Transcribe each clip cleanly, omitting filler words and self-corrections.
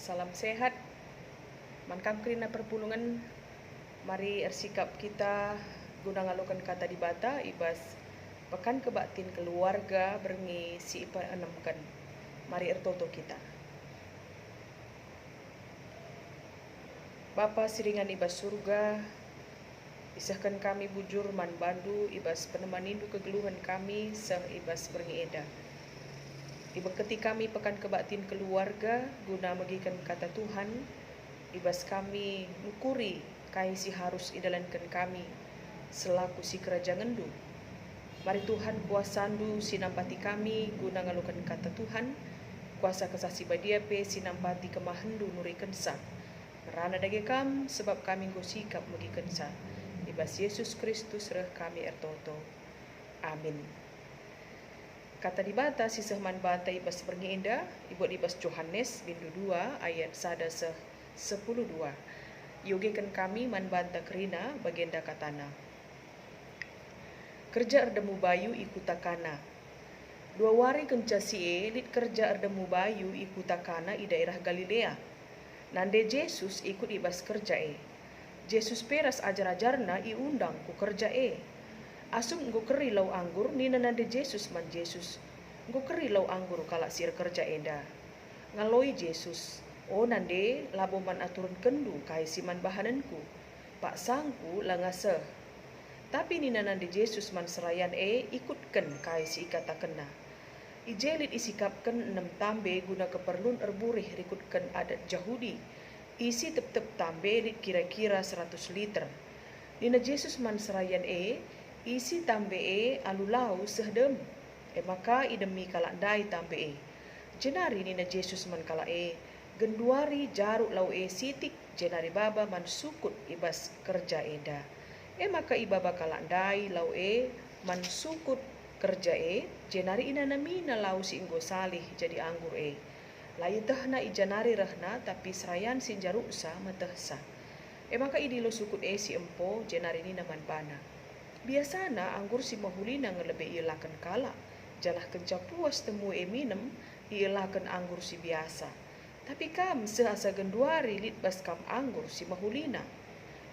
Salam sehat. Mankam kerina perpulungan. Mari ersikap kita guna ngalukan kata di bata ibas pekan kebatin keluarga berengi si ipa enamkan. Mari ertoto kita. Bapa siringan ibas surga, isahkan kami bujur man bandu ibas penemanindu kegeluhan kami seh ibas berengi eda. Ibeketi kami pekan kebatin keluarga guna megikan kata Tuhan, ibas kami nukuri kai si harus idalankan kami selaku si kerajaan ngendu. Mari Tuhan kuasandu sinampati kami guna ngalukan kata Tuhan, kuasa kesasi badiape sinampati kemahendu nurikan sa. Merana dagekam sebab kami sikap megikan sa. Ibas Yesus Kristus reh kami ertoto. Amin. Kata di bata sisah man bata ibas berengi indah, ibu ibas Yohanes bindu 2 ayat sada seh 10:2. Yogekan kami man banta kerina bagenda katana. Kerja erdemu bayu ikutakana. Dua wari kenca sie lit kerja erdemu bayu ikutakana i daerah Galilea. Nande Yesus ikut ibas kerja Yesus peras ajar-ajarna i undang ku kerja Asum nggo keri lau anggur nina nande Yesus man Yesus. Nggo keri lau anggur kala sir kerja enda. Ngaloi Yesus, "O nande labo man aturan kendu kai siman bahananku. Pak sangku langase." Tapi nina nande Yesus man serayan ikutkan kai si ikata kena. Ijelit isikapkan 6 tambe guna keperluan erburih rikutkan adat Yahudi. Isi tep-tep tambe lit kira-kira 100 liter. Nina Yesus man serayan isi tambe alulau sehdem. Maka idemi kalak dai tambe jenari nina Yesus man kala genduari jaruk lau sitik jenari baba man sukut ibas kerja eda. Maka ibaba kalak dai lau man sukut kerja jenari inanamina lau si inggo salih jadi anggur layu tehna ijanari rehna tapi serayan si jaruk sa matehsa. Maka idilo sukut si empo jenari nina man bana. Biasana anggur si mahulina ngelebe ilakan kala. Jalah kenca puas temu minum ilakan anggur si biasa. Tapi kam sehasa genduari lit bas kam anggur si mahulina.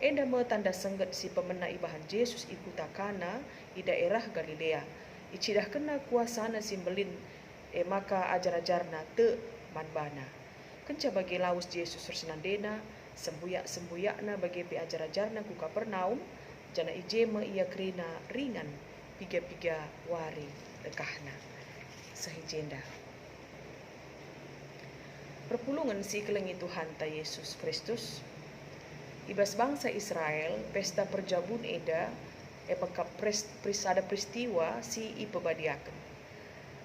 Enda me tanda sengget si pemena ibahan Yesus ikutakana i daerah Galilea. Icidah kena kuasana simbelin maka ajar-ajarna te manbana. Kenca bagi laus Yesus tersenandena sembuyak-sembuyakna bagi pe ajar-ajarna ku Kapernaum. Jana ijema ia kerina ringan piga-piga wari dekahna sehijenda. Perpulungan si kelengi Tuhan ta Yesus Kristus. Ibas bangsa Israel pesta perjabun eda peka ada peristiwa si ipebadiakan.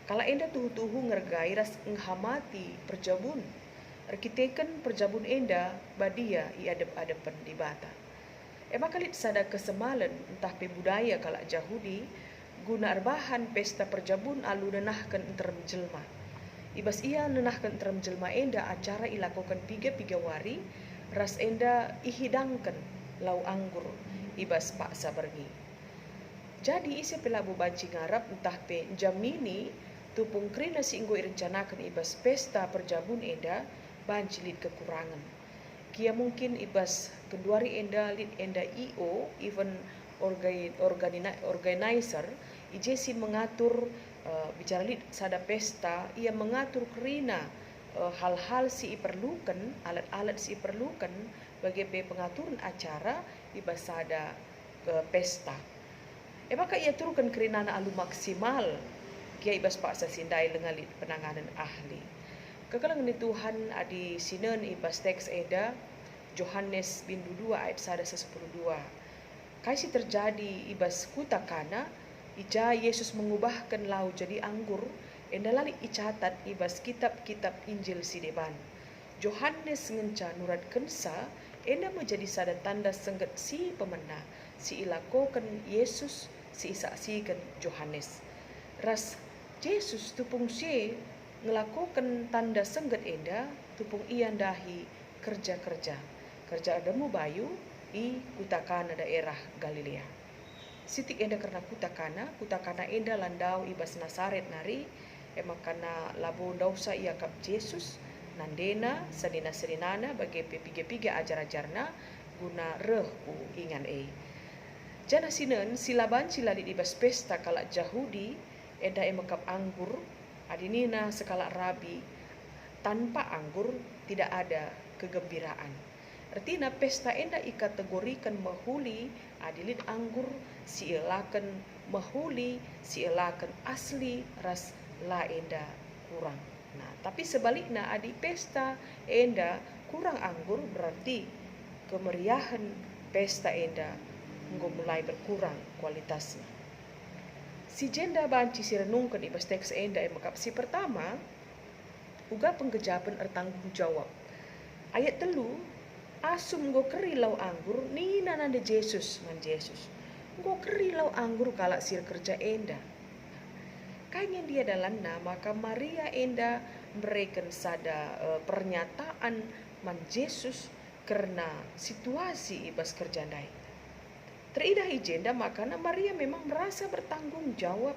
Kala enda tuhu-tuhu ngergai ras nghamati perjabun. Rekiteken perjabun enda badia i adep-adepan di bata. Maka lit sada kesemalan entah pe budaya kalak Yahudi guna arbahan pesta perjabun alu nenahkan enterem jelma. Ibas ia nenahkan enterem jelma enda acara ilakokan piga-piga wari ras enda ihidangkan lau anggur ibas paksa bergi. Jadi isi pelabu banci ngarap entah pe jamini tupung krina si inggo irencanakan ibas pesta perjabun enda banci lit kekurangan. Kia mungkin ibas keduari enda lit enda event organizer ijesi mengatur bicara lit sada pesta ia mengatur kerina hal-hal si iperlukan alat-alat si iperlukan bagi pengaturan acara ibas sada pesta. Maka ia turunkan kerina na alu maksimal kia ibas paksa sindai lengalit penanganan ahli. Kekalangan ni Tuhan adi sinan ibas teks eda Yohanes bindu 2 ayat sada 10:2. Kasi terjadi ibas kutakana ija Yesus mengubahkan lau jadi anggur endalali icatat ibas kitab-kitab Injil si deban. Yohanes ngenca nurat kensa enda menjadi sada tanda sengget si pemena si ilakokan Yesus si isaksikan Yohanes. Ras Yesus tupung si ngelakukan tanda sengget enda tupung ian dahi kerja ademu bayu i kutakana daerah Galilea. Sitik enda karena kutakana enda landau ibas Nasaret nari emakana labo dausa ia kap Yesus nandena sedina-sedinana bagi piga-piga ajar-ajarna guna reh ku ingan Jana sinen silaban silali di bas pesta kalak Jahudi eda makap anggur adinina sekala rabi tanpa anggur tidak ada kegembiraan. Artinya pesta enda ikategorikan mahuli adilit anggur sielakan mahuli sielakan asli ras la enda kurang. Nah, tapi sebaliknya adi pesta enda kurang anggur berarti kemeriahan pesta enda mulai berkurang kualitasnya. Si jenda banci si renungkan ibas teks enda makap si pertama uga penggejapan tanggung jawab. Ayat 3 asum go keri lau anggur ni nanande Yesus man Yesus. Go keri lau anggur kalak sir kerja enda. Kayaknya dia dalanna maka Maria enda mereken sada pernyataan man Yesus karena situasi ibas kerja ndai. Teridah ijenda makana Maria memang merasa bertanggung jawab.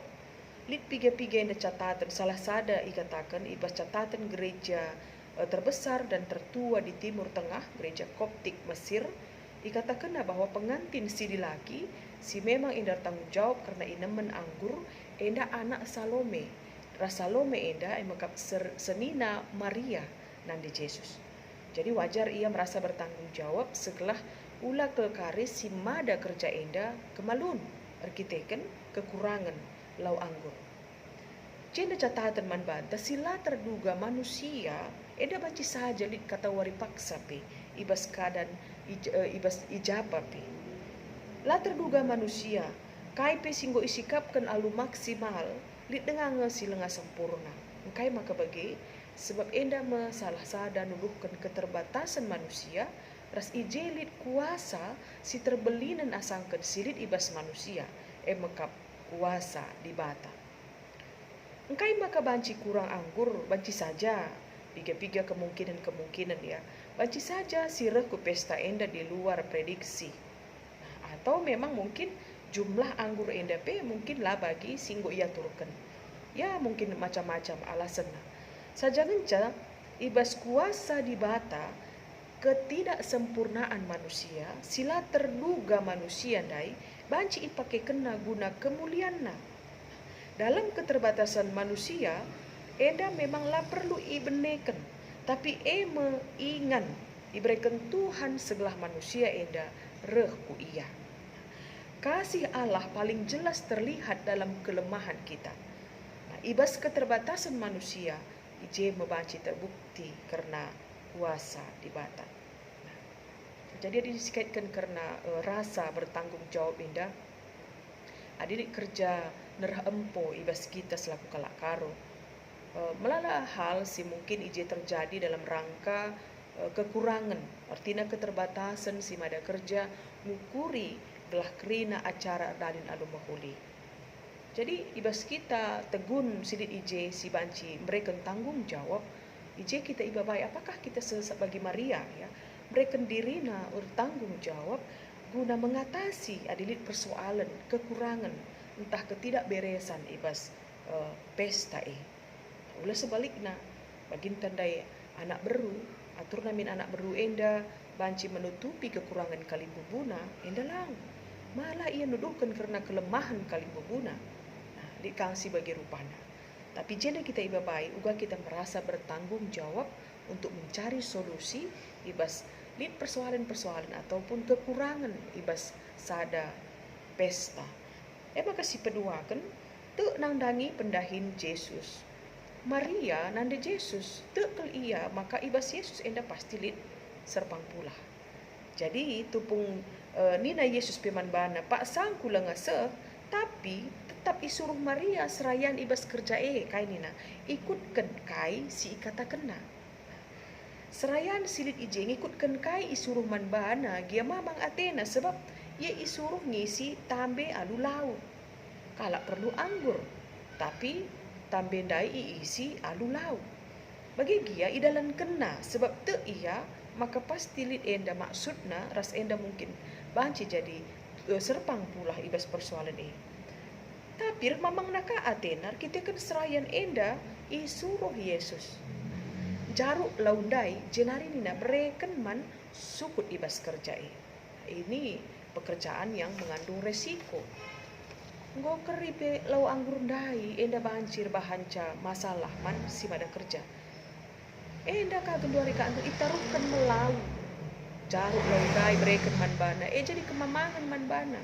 Lit piga-piga yang catatan salah sada ikatakan ibas catatan gereja terbesar dan tertua di Timur Tengah, gereja Koptik Mesir, dikatakan bahwa pengantin si laki si memang enda tanggung jawab karena inemen anggur enda anak Salome. Salome enda emakap senina Maria nandi Yesus. Jadi wajar ia merasa bertanggung jawab setelah ulah kelkaris si mada kerja enda kemalun arkiteken kekurangan lau anggur. Jenda catatan man banta sila terduga manusia eda banci saja lit kata wari paksa pe ibas kadan ibas ijapa pe. La terduga manusia kai pe singgo isikapkan alu maksimal lit dengan silenga sempurna. Engkai maka bagi sebab enda masalah sada nuduhkan keterbatasan manusia ras ijelit kuasa si terbelinan asangkan silit ibas manusia mekap kuasa di bata. Engkai maka banci kurang anggur banci saja piga-piga kemungkinan ya banci saja sireh ku pesta enda di luar prediksi atau memang mungkin jumlah anggur enda pe mungkin lah bagi singgo ia turunkan ya mungkin macam-macam alasan saja ngenca ibas kuasa di bata ketidaksempurnaan manusia sila terduga manusia dai banci ipake kena guna kemuliaanna. Dalam keterbatasan manusia eda memanglah perlu ibeneken tapi ingan diberikan Tuhan sebelah manusia eda reh ku ia. Kasih Allah paling jelas terlihat dalam kelemahan kita. Nah, ibas keterbatasan manusia ije membanci terbukti karena kuasa di bata. Nah, jadi dikaitkan karena rasa bertanggung jawab indah. Adik kerja nerah empo ibas kita selaku kalak karo. Melala hal si mungkin ije terjadi dalam rangka kekurangan, artinya keterbatasan si mada kerja ngukuri belah kerina acara dalin alu mahuli. Jadi ibas kita tegun silit ije si banci mereka tanggung jawab. Ije kita iba baik apakah kita sebagai Maria ya mereka dirina bertanggung jawab guna mengatasi adilit persoalan kekurangan entah ketidakberesan ibas pesta ulah sebaliknya bagin tandai anak beru atur namin anak beru enda banci menutupi kekurangan kalimbubuna enda lang malah ia nuduhkan karena kelemahan kalimbubuna nah dikangsi bagi rupana. Tapi jika kita iba baik, uga kita merasa bertanggung jawab untuk mencari solusi ibas lid persoalan-persoalan ataupun kekurangan ibas sada pesta. Maka si pedua kan tu nangdangi pendahin Yesus. Maria nande Yesus tu kel ia maka ibas Yesus enda pasti lid serpang pula. Jadi tupung nina Yesus peman bana pak sangku lengase tapi tetap isuruh Maria serayan ibas kerja kainina ikutkan kai si ikata kena serayan silit ije ikutkan kai isuruh man bana gia mamang Athena sebab ia isuruh ngisi tambe alu laut kalak perlu anggur tapi tambe dai isi alu laut bagi gia idalan kena sebab te ia maka pasti lit enda maksudna ras enda mungkin banci jadi serpang pula ibas persoalan Tapi mamang naka Athena kita kan serayan enda isuruh Yesus. jaruk laundai jenari nina bereken man sukut ibas kerja ini pekerjaan yang mengandung resiko. Nggo keripe lau anggur dai enda bancir bahanca masalah man si pada kerja. Enda ka genduari ka antu itarukan melau. Jaruk laundai bereken man bana jadi kemamangan man bana.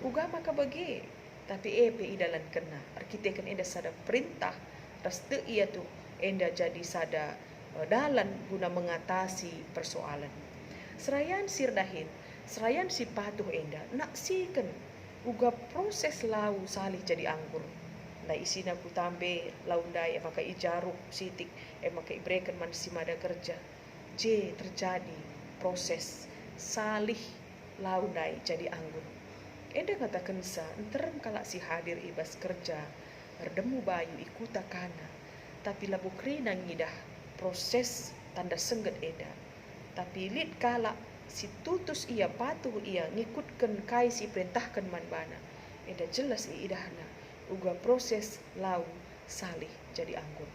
Uga maka bagi tapi epe idalan kena arkiteken enda sada perintah raste ia tu enda jadi sada dalan guna mengatasi persoalan. Serayan sirdahin, serayan si patuh enda nak siken uga proses lau salih jadi anggur. Nah isina ku tambe laundai maka ijaruk sitik maka ibreken man si mada kerja. Terjadi proses salih laundai jadi anggur. Enda katakan sa enterem kalak si hadir ibas kerja berdemu bayu ikuta kana tapi labu krina ngidah proses tanda sengget eda tapi lid kalak si tutus ia patuh ia ngikutkan kai si perintahkan man bana eda jelas idahna uga proses lau salih jadi anggur.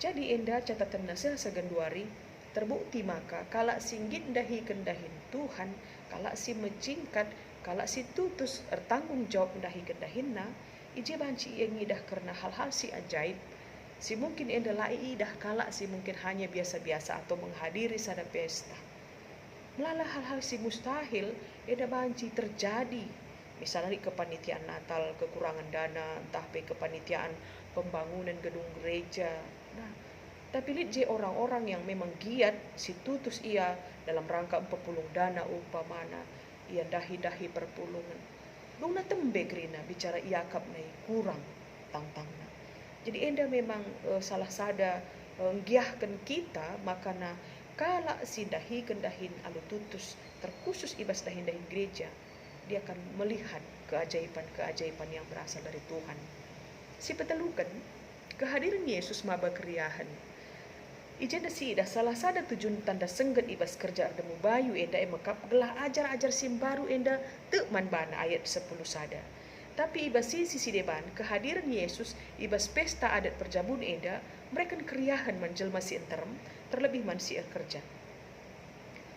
Jadi enda catatan nasa segenduari terbukti maka kalak singgit dahi kendahin Tuhan kalak si mencingkat kalak si tutus bertanggung jawab dahi kendahinna ije banci ia ngidah karena hal-hal si ajaib si mungkin enda lai idah kalak si mungkin hanya biasa-biasa atau menghadiri sada pesta melala hal-hal si mustahil enda banci terjadi misalnya di kepanitiaan Natal kekurangan dana entah pe kepanitiaan pembangunan gedung gereja. Nah tapi lihat je orang-orang yang memang giat si tutus ia dalam rangka pepulung dana upamana ia dahi-dahi perpulungan. Dong na tembe grina bicara iakap nai kurang tangtangna. Jadi enda memang salah sada ngiahkan kita makana kala si dahi kendahin alu tutus terkhusus ibas dahin-dahin gereja dia akan melihat keajaiban-keajaiban yang berasal dari Tuhan. Si petelukan kehadiran Yesus maba keriahan. Ijanda si ida salah sada tujuan tanda sengget ibas kerja demu bayu enda emakap gelah ajar-ajar sim baru enda man bana ayat 10 sada. Tapi ibas si deban kehadiran Yesus ibas pesta adat perjabun enda mereka keriahan menjelma si enterem terlebih man si kerja.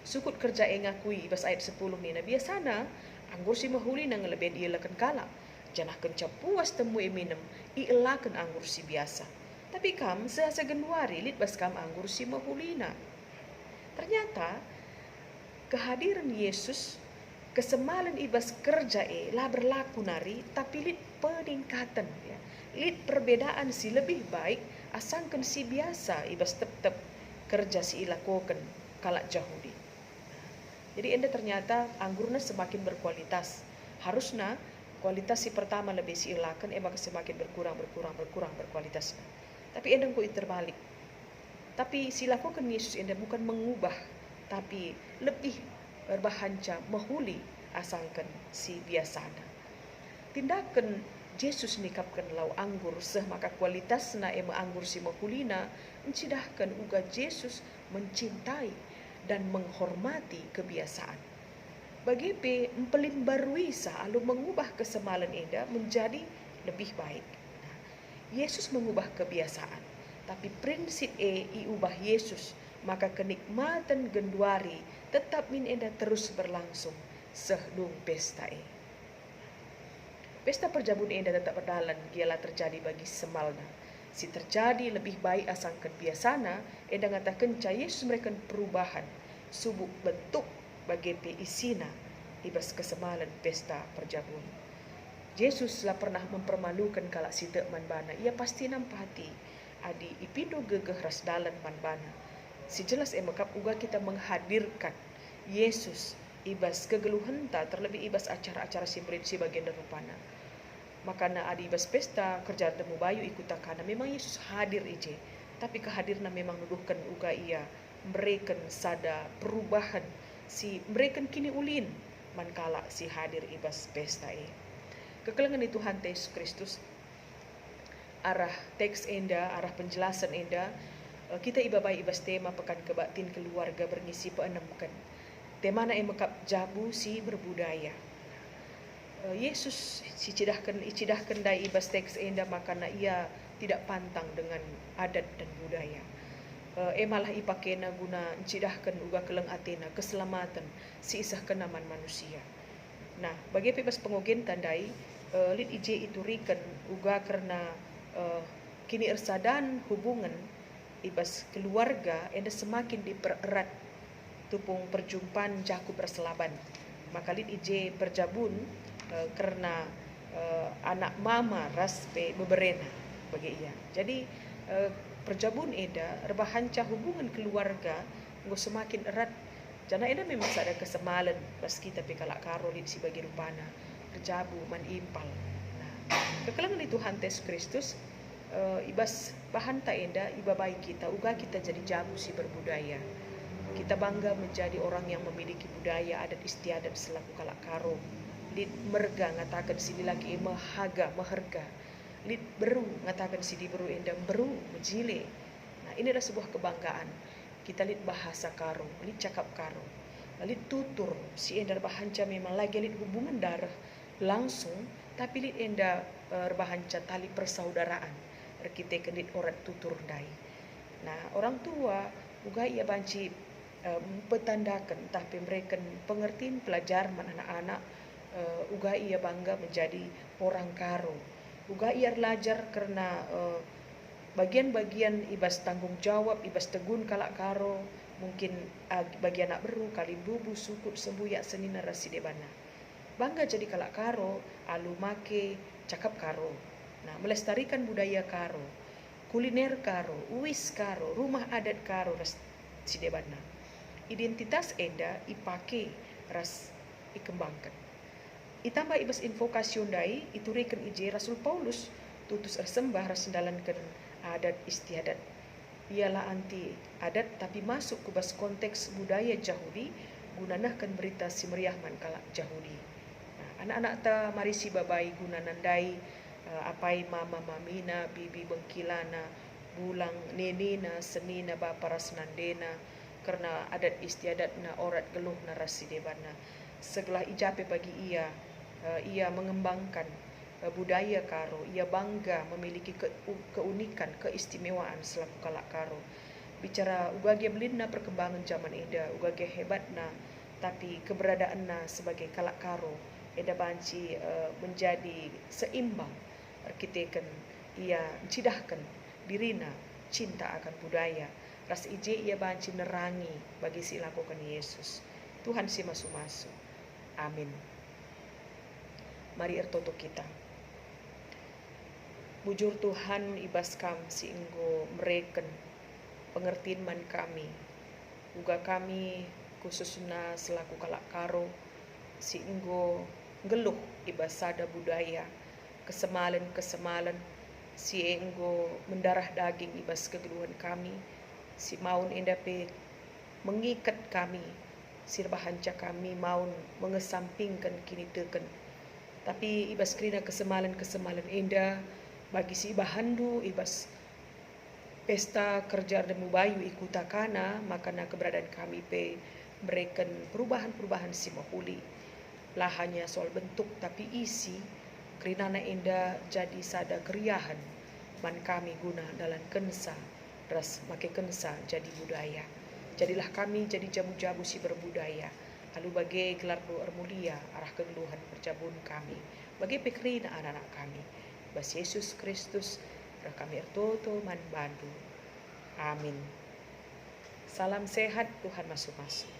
Sukut kerja ngakui ibas ayat 10 nina biasana anggur si mahuli nang lebih dielakan kala. Janah kenca puas temu minum ielakan anggur si biasa. Tapi kam sehasa Januari lit bas kam anggur si mahulina. Ternyata kehadiran Yesus kesemalan ibas kerja lah berlaku nari tapi lit peningkatan ya. Lit perbedaan si lebih baik asangkan si biasa ibas tetap kerja si ilakokan kalak Yahudi. Jadi enda ternyata anggurna semakin berkualitas. Harusnya kualitas si pertama lebih si ilakan maka semakin berkurang berkualitasnya. Tapi enda kok terbalik. Tapi si lakukan Yesus enda bukan mengubah tapi lebih berbahanca mahuli asangkan si biasana. Tindakan Yesus nikapkan lau anggur seh maka kualitasna anggur si mahulina mencidahkan uga Yesus mencintai dan menghormati kebiasaan. Bagi pe mempelimbarui alu mengubah kesemalan enda menjadi lebih baik. Yesus mengubah kebiasaan, tapi prinsip iubah Yesus, maka kenikmatan genduari tetap min enda terus berlangsung sehdung pesta Pesta perjabun enda tetap berdalan gialah terjadi bagi semalna. Si terjadi lebih baik asangkan biasana, enda ngatakan Yesus mereka perubahan, subuk bentuk bagi pe isina ibas kesemalan pesta perjabun. Yesus lah pernah mempermalukan kalak si man bana. Ia pasti nampati adi ipindo gegeh ras dalan man bana. Si jelas emakap uga kita menghadirkan Yesus ibas kegeluhan terlebih ibas acara-acara simbrit si bagian rupana. Makana adi ibas pesta kerja temu bayu ikutakana memang Yesus hadir ije. Tapi kehadirna memang nuduhkan uga ia mereken sada perubahan si mereken kini ulin mankala si hadir ibas pesta Kekelengan itu Tuhan Yesus Kristus arah teks enda, arah penjelasan enda kita ibabai ibas tema pekan kebaktin keluarga berngisi peenemkan. Tema na emakap jabu si berbudaya. Yesus icidahkan dai ibas teks enda makana ia tidak pantang dengan adat dan budaya. malah ipakena guna cidahkan uga keleng atena keselamatan si isah kenaman manusia. Nah, bagi bebas pengogen tandai lid ije itu riken uga karena kini ersadan hubungan ibas keluarga enda semakin dipererat tupung perjumpaan jaku berselaban. Maka lid ije berjabun karena anak mama ras pe beberena bagi ia. Jadi perjabun eda rebahanca hubungan keluarga ngo semakin erat. Jana eda memang ada kesemalan meski tapi kalak karo lid si bagi rupana berjabu man impal. Nah, kekelangan itu Tuhan Yesus Kristus ibas bahan tak enda iba baik kita uga kita jadi jabu si berbudaya. Kita bangga menjadi orang yang memiliki budaya adat istiadat selaku kalak karo. Lid merga ngatakan si laki maharga. Lid beru ngatakan si di beru enda beru menjile. Nah, ini adalah sebuah kebanggaan. Kita lid bahasa karo, lid cakap karo. Lid tutur si enda bahanca memang lagi lid hubungan darah langsung, tapi lid enda bahanca tali persaudaraan. Kita kendit orang tutur dai. Nah, orang tua uga ia banci petandakan tapi mereka pengertian pelajaran anak-anak uga ia bangga menjadi orang karo. Uga ia belajar karena bagian-bagian ibas tanggung jawab, ibas tegun kalak karo, mungkin bagi anak beru kali bubu sukut sembuyak senina rasi debana. Bangga jadi kalak karo, alu make cakap karo. Nah, melestarikan budaya karo, kuliner karo, uwis karo, rumah adat karo rasi debana. Identitas enda ipake ras ikembangkan. Itambah ibas invokasi dai iturikan ije Rasul Paulus tutus ersembah ras dalankan adat istiadat. Ialah anti adat tapi masuk ke bas konteks budaya Yahudi gunanahkan berita si meriahman kalak Yahudi. Nah, anak-anak ta marisi babai guna nandai apai mama mamina bibi bengkilana bulang nenina senina bapa rasnandena karena adat istiadat na orat geluh na rasi debana. Setelah ijape bagi ia mengembangkan budaya karo, ia bangga memiliki keunikan, keistimewaan selaku kalak karo. Bicara ugagia belinna perkembangan zaman eda, ugagia hebatna, tapi keberadaanna sebagai kalak karo eda banci menjadi seimbang. Arkiteken ia cidahkan dirina cinta akan budaya. Ras ije ia banci nerangi bagi si lakukan Yesus. Tuhan si masu-masu. Amin. Mari ertoto kita. Bujur Tuhan ibas kam si inggo mereken pengertian man kami. Uga kami khususnya selaku kalak karo si inggo geluh ibas sada budaya kesemalan si enggo mendarah daging ibas kegeluhan kami si maun endape mengikat kami sirbahanca kami maun mengesampingkan kini teken tapi ibas krina kesemalan enda bagi si bahandu ibas pesta kerja demu bayu ikutakana makana keberadaan kami pe berikan perubahan si mahuli lah hanya soal bentuk tapi isi kerinana enda jadi sada keriahan man kami guna dalam kensa ras make kensa jadi budaya. Jadilah kami jadi jamu-jamu si berbudaya. Lalu bagai gelar doa mulia arah kegeluhan berjabun kami. Bagai pekrina anak-anak kami. Bas Yesus Kristus kami ertoto man bandu. Amin. Salam sehat Tuhan masuk-masuk.